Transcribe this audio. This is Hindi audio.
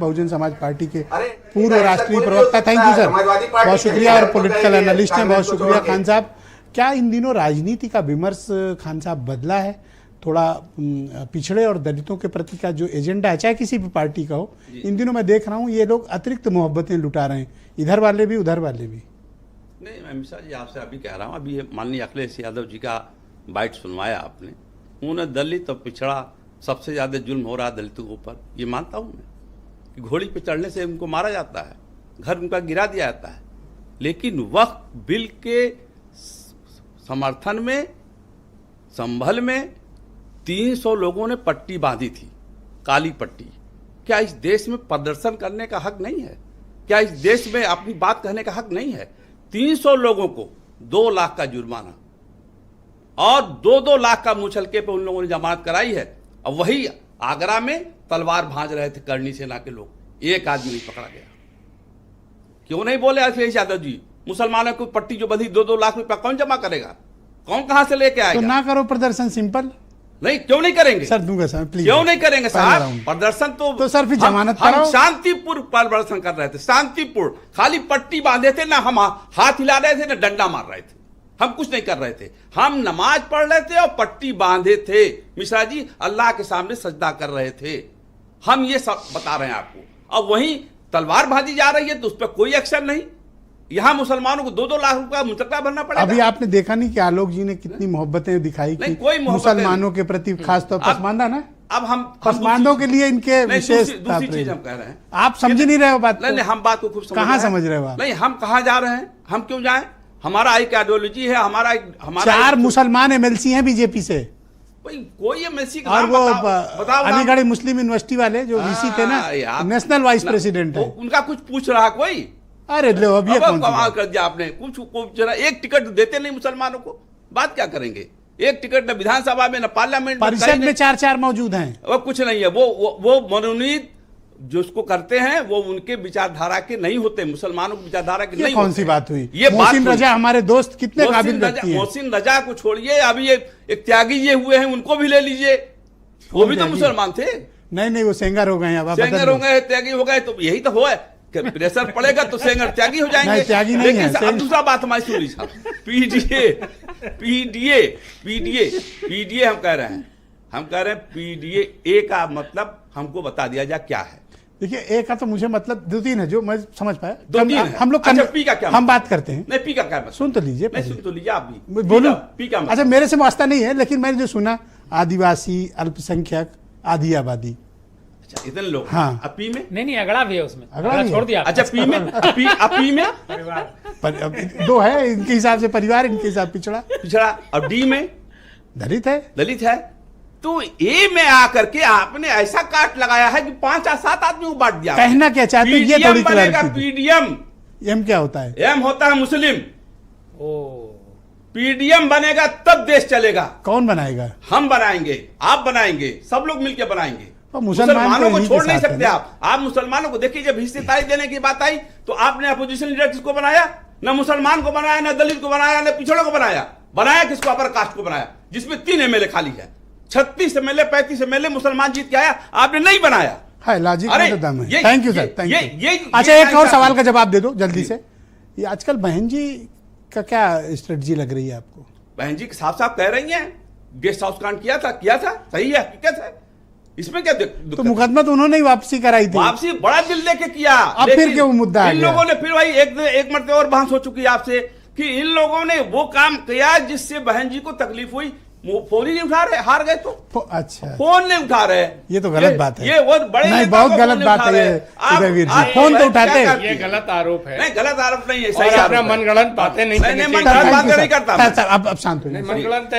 बहुजन समाज पार्टी के पूर्व राष्ट्रीय प्रवक्ता। थैंक यू सर, बहुत शुक्रिया। और पॉलिटिकल एनालिस्ट हैं, बहुत शुक्रिया खान साहब। क्या इन दिनों राजनीति का विमर्श खान साहब बदला है? थोड़ा पिछड़े और दलितों के प्रति का जो एजेंडा है, चाहे किसी भी पार्टी का हो, इन दिनों मैं देख रहा हूँ ये लोग अतिरिक्त मोहब्बतें लुटा रहे हैं, इधर वाले भी उधर वाले भी। नहीं, मैं मिश्रा जी आपसे अभी कह रहा हूँ, अभी माननीय अखिलेश यादव जी का बाइट सुनवाया आपने, उन्होंने दलित और पिछड़ा सबसे ज़्यादा जुल्म हो रहा है दलितों के ऊपर, ये मानता हूँ मैं कि घोड़ी पे चढ़ने से उनको मारा जाता है, घर उनका गिरा दिया जाता है। लेकिन वक्फ बिल के समर्थन में संभल में 300 लोगों ने पट्टी बांधी थी, काली पट्टी। क्या इस देश में प्रदर्शन करने का हक नहीं है? क्या इस देश में अपनी बात कहने का हक नहीं है? 300 लोगों को 2 लाख का जुर्माना और 2-2 लाख का मुचलके पे उन लोगों ने जमानत कराई है। और वही आगरा में तलवार भांज रहे थे करनी सेना के लोग, एक आदमी नहीं पकड़ा गया। क्यों नहीं बोले अखिलेश यादव जी? मुसलमानों को पट्टी जो बंधी 2-2 लाख रुपया कौन जमा करेगा? कौन कहां से लेके आएगा? तो ना करो प्रदर्शन, सिंपल। नहीं, क्यों नहीं करेंगे सर? दूंगा सर, प्लीज। क्यों नहीं करेंगे साहब? प्रदर्शन तो सर फिर जमानत हम शांतिपूर्ण प्रदर्शन कर रहे थे, शांतिपूर्ण। खाली पट्टी बांधे थे, ना हम हाथ हिला रहे थे ना डंडा मार रहे थे, हम कुछ नहीं कर रहे थे। हम नमाज पढ़ रहे थे और पट्टी बांधे थे मिश्रा जी, अल्लाह के सामने सजदा कर रहे थे। हम ये सब बता रहे हैं आपको। अब वहीं तलवार भाजी जा रही है तो उस पर कोई एक्शन नहीं। यहाँ मुसलमानों को 2-2 लाख रुपया मुचलका भरना पड़ेगा। अभी आपने देखा नहीं कि आलोक जी ने कितनी मोहब्बतें दिखाई कि मुसलमानों के प्रति, खासतौर पर पसमानदा ना, अब हम पसमानदों के लिए इनके विशेष दूसरी चीज हम कह रहे हैं। आप समझ नहीं रहे हो बात? नहीं, हम बात को खूब कहाँ समझ रहे हो आप? नहीं, हम कहाँ जा रहे हैं? हम क्यों जाएं? हमारा एक आइडियोलॉजी है, हमारा 4 मुसलमान एमएलसी हैं बीजेपी से, कोई एमएलसी का और नाम वो अलीगढ़ मुस्लिम यूनिवर्सिटी वाले जो वीसी थे ना, नेशनल वाइस प्रेसिडेंट है, उनका कुछ पूछ रहा कोई? अरे लो, अब ये कौन कमाल कर दिया आपने। कुछ जरा एक टिकट देते नहीं मुसलमानों को, बात क्या करेंगे? एक टिकट न विधानसभा में न पार्लियामेंट में, परिषद में 4-4 मौजूद हैं। वो कुछ नहीं है। वो मनोनीत जो उसको करते हैं वो उनके विचारधारा के नहीं होते, मुसलमानों की विचारधारा के नहीं। कौन सी बात हुई? ये मोहसिन रजा हमारे दोस्त कितने काबिल व्यक्ति हैं। मोहसिन रजा को छोड़िए, अभी ये एक त्यागी ये हुए हैं, उनको भी ले लीजिए, वो भी तो मुसलमान थे। नहीं, वो सेंगर हो गए, सेंगर हो गए, त्यागी हो गए, तो यही तो हुआ है। प्रेशर पड़ेगा तो सेंगर त्यागी हो जाएंगे। नहीं, त्यागी नहीं है। अब दूसरा बात हमारी सुन लीजिए, पीडीए हम कह रहे हैं पीडीए का मतलब हमको बता दिया जाए क्या है। देखिए, ए का तो मुझे मतलब 2-3 है जो मैं समझ पाया। 2-3 है। हम लोग अच्छा, पी का क्या? हम बात करते हैं। नहीं, पी का क्या? सुन तो लीजिए, सुन तो लीजिए आप भी बोलूं। पी का अच्छा, मेरे से वास्ता नहीं है, लेकिन मैंने जो सुना, आदिवासी, अल्पसंख्यक, आधी आबादी। अच्छा, इतने लोग। हाँ, अपी में नहीं, अगड़ा भी है उसमें, अगड़ा छोड़ दिया। अच्छा, पी में अपी में परिवार 2 है, इनके हिसाब से परिवार, इनके हिसाब पिछड़ा। और डी में दलित है। तो ए में आकर के आपने ऐसा काट लगाया है कि 5 या 7 आदमी को बांट दिया। कहना क्या चाहते हैं ये थोड़ी बनेगा पीडीएम। एम क्या होता है? एम होता है मुस्लिम। पीडीएम बनेगा तब देश चलेगा। कौन बनाएगा? हम बनाएंगे, आप बनाएंगे, सब लोग मिलकर बनाएंगे। मुसलमानों को छोड़ नहीं सकते आप मुसलमानों को देखिए, जब हिस्सेदारी देने की बात आई तो आपने अपोजिशन लीडर किसको बनाया? न मुसलमान को बनाया, न दलित को बनाया, न पिछड़ों को बनाया किसको? अपर कास्ट को बनाया, जिसमें 3 एमएलए खाली है। 36 एमएलए 35 एमएलए मुसलमान जीत के आया, आपने नहीं बनाया। है लॉजिक में तो दम है। Thank you sir, thank you. अच्छा, ये एक और सवाल का जवाब दे दो जल्दी से। ये आजकल बहन जी का क्या स्ट्रेटजी लग रही है आपको? बहन जी साफ साफ कह रही हैं गेस्ट हाउस कांड किया था, सही है, हकीकत है, इसमें क्या तो मुकदमा तो उन्होंने ही वापसी कराई थी। वापसी बड़ा दिल लेके किया। अब फिर क्यों मुद्दा इन लोगों ने फिर वही एक मरतबा और बहस हो चुकी है आपसे कि इन लोगों ने वो काम किया जिससे बहन जी को तकलीफ हुई। फोन ही नहीं उठा रहे, हार गए तो। अच्छा, फोन नहीं उठा रहे, ये तो गलत बात है। ये वो बड़े नहीं, बहुत गलत बात है ये। फोन तो उठाते, ये गलत आरोप है। नहीं, गलत आरोप नहीं है, सही अपना मनगढ़ंत बातें नहीं करता। अब शांत हो। मनगढ़ंत